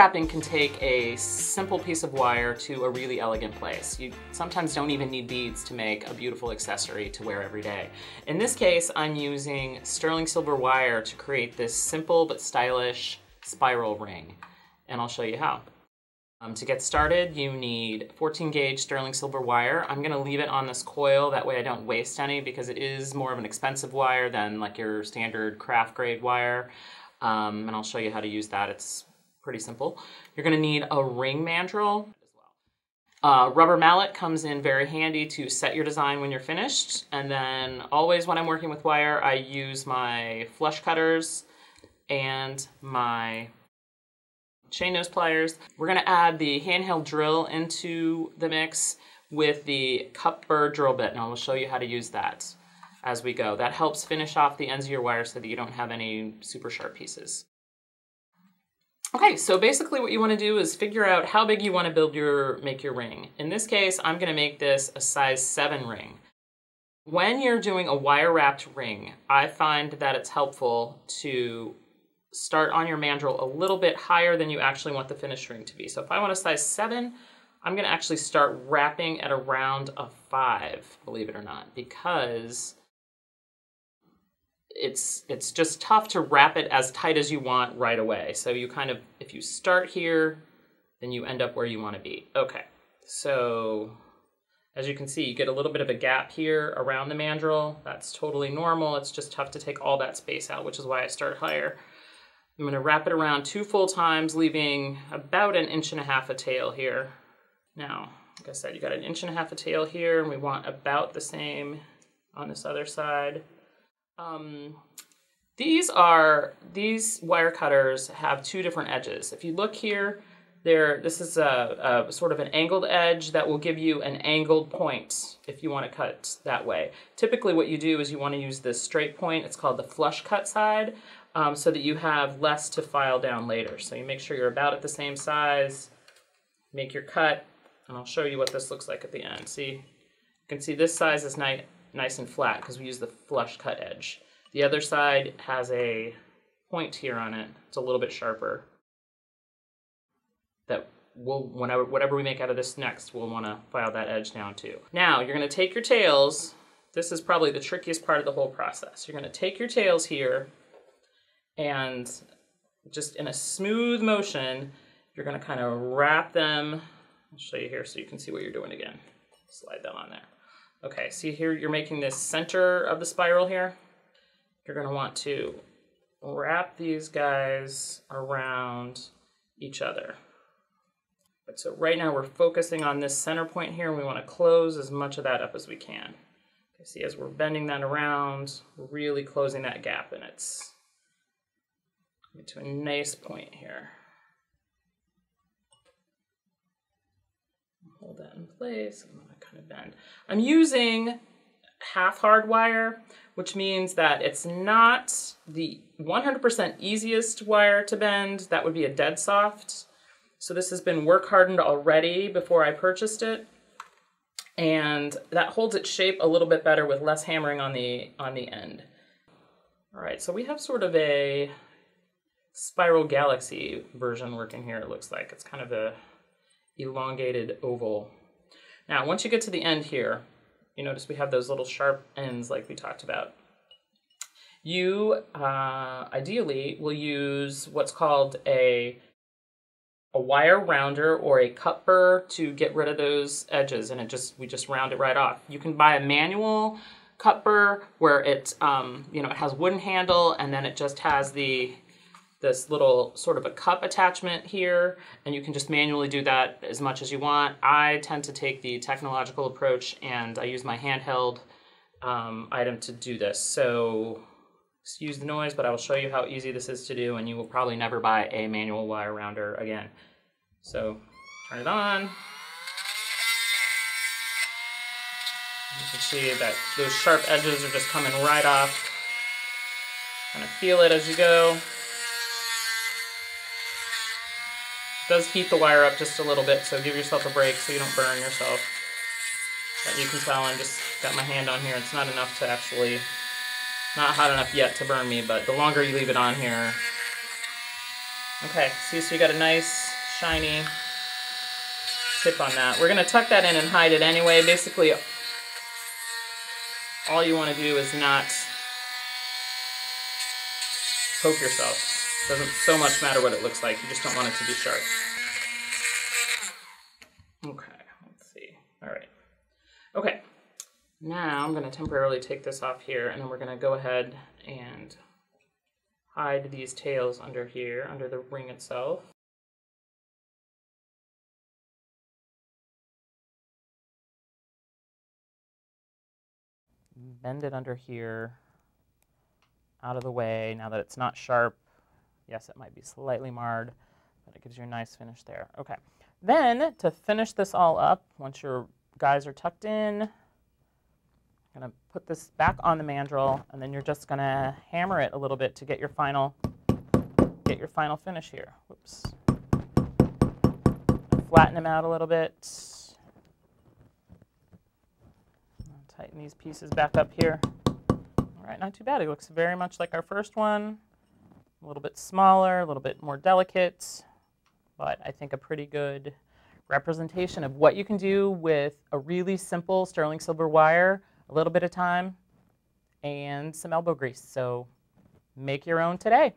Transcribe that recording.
wrapping can take a simple piece of wire to a really elegant place. You sometimes don't even need beads to make a beautiful accessory to wear every day. In this case, I'm using sterling silver wire to create this simple but stylish spiral ring, and I'll show you how. To get started, you need 14 gauge sterling silver wire. I'm gonna leave it on this coil, that way I don't waste any, because it is more of an expensive wire than like your standard craft grade wire. And I'll show you how to use that. It's pretty simple. You're gonna need a ring mandrel. Rubber mallet comes in very handy to set your design when you're finished. And then always when I'm working with wire, I use my flush cutters and my chain nose pliers. We're gonna add the handheld drill into the mix with the cup burr drill bit, and I'll show you how to use that as we go. That helps finish off the ends of your wire so that you don't have any super sharp pieces. Okay, so basically what you want to do is figure out how big you want to make your ring. In this case, I'm going to make this a size 7 ring. When you're doing a wire wrapped ring, I find that it's helpful to start on your mandrel a little bit higher than you actually want the finished ring to be. So if I want a size 7, I'm going to actually start wrapping at around a 5, believe it or not, because it's just tough to wrap it as tight as you want right away. So you kind of, if you start here, then you end up where you want to be. Okay, so as you can see, you get a little bit of a gap here around the mandrel. That's totally normal. It's just tough to take all that space out, which is why I start higher. I'm going to wrap it around 2 full times, leaving about 1.5 inches of tail here. Now, like I said, you got 1.5 inches of tail here, and we want about the same on this other side. These wire cutters have 2 different edges. If you look here, this is a sort of an angled edge that will give you an angled point if you want to cut that way. Typically what you do is you want to use this straight point. It's called the flush cut side, so that you have less to file down later. So you make sure you're about at the same size, make your cut, and I'll show you what this looks like at the end. See, you can see this size is nice and flat because we use the flush cut edge. The other side has a point here on it. It's a little bit sharper. That whatever we make out of this next, we'll want to file that edge down too. Now you're going to take your tails. This is probably the trickiest part of the whole process. You're going to take your tails here, and just in a smooth motion, you're going to kind of wrap them. I'll show you here so you can see what you're doing again. Slide that on there. Okay, see here, you're making this center of the spiral here. You're going to want to wrap these guys around each other. But so right now we're focusing on this center point here, and we want to close as much of that up as we can. Okay, see, as we're bending that around, we're really closing that gap, and it's coming to a nice point here. Hold that in place. I'm going to kind of bend. I'm using half hard wire, which means that it's not the 100% easiest wire to bend. That would be a dead soft. So this has been work hardened already before I purchased it, and that holds its shape a little bit better with less hammering on the end. All right, so we have sort of a spiral galaxy version working here. It looks like it's kind of a elongated oval. Now, once you get to the end here, you notice we have those little sharp ends like we talked about. You ideally will use what's called a wire rounder or a cup burr to get rid of those edges, and we just round it right off. You can buy a manual cup burr where it it has wooden handle, and then it just has this little sort of a cup attachment here, and you can just manually do that as much as you want. I tend to take the technological approach, and I use my handheld item to do this. So excuse the noise, but I will show you how easy this is to do, and you will probably never buy a manual wire rounder again. So turn it on. You can see that those sharp edges are just coming right off. Kind of feel it as you go. It does heat the wire up just a little bit, so give yourself a break so you don't burn yourself. But you can tell I'm just got my hand on here. It's not enough to actually, not hot enough yet to burn me, but the longer you leave it on here. Okay, see, so you got a nice shiny tip on that. We're going to tuck that in and hide it anyway. Basically, all you want to do is not poke yourself. It doesn't so much matter what it looks like. You just don't want it to be sharp. Okay, let's see. All right. Okay, now I'm going to temporarily take this off here, and then we're going to go ahead and hide these tails under here, under the ring itself. Bend it under here, out of the way, now that it's not sharp. Yes, it might be slightly marred, but it gives you a nice finish there. Okay, then to finish this all up, once your guys are tucked in, I'm gonna put this back on the mandrel, and then you're just gonna hammer it a little bit to get your final finish here. Whoops. Flatten them out a little bit. Tighten these pieces back up here. All right, not too bad. It looks very much like our first one. A little bit smaller, a little bit more delicate, but I think a pretty good representation of what you can do with a really simple sterling silver wire, a little bit of time, and some elbow grease. So make your own today.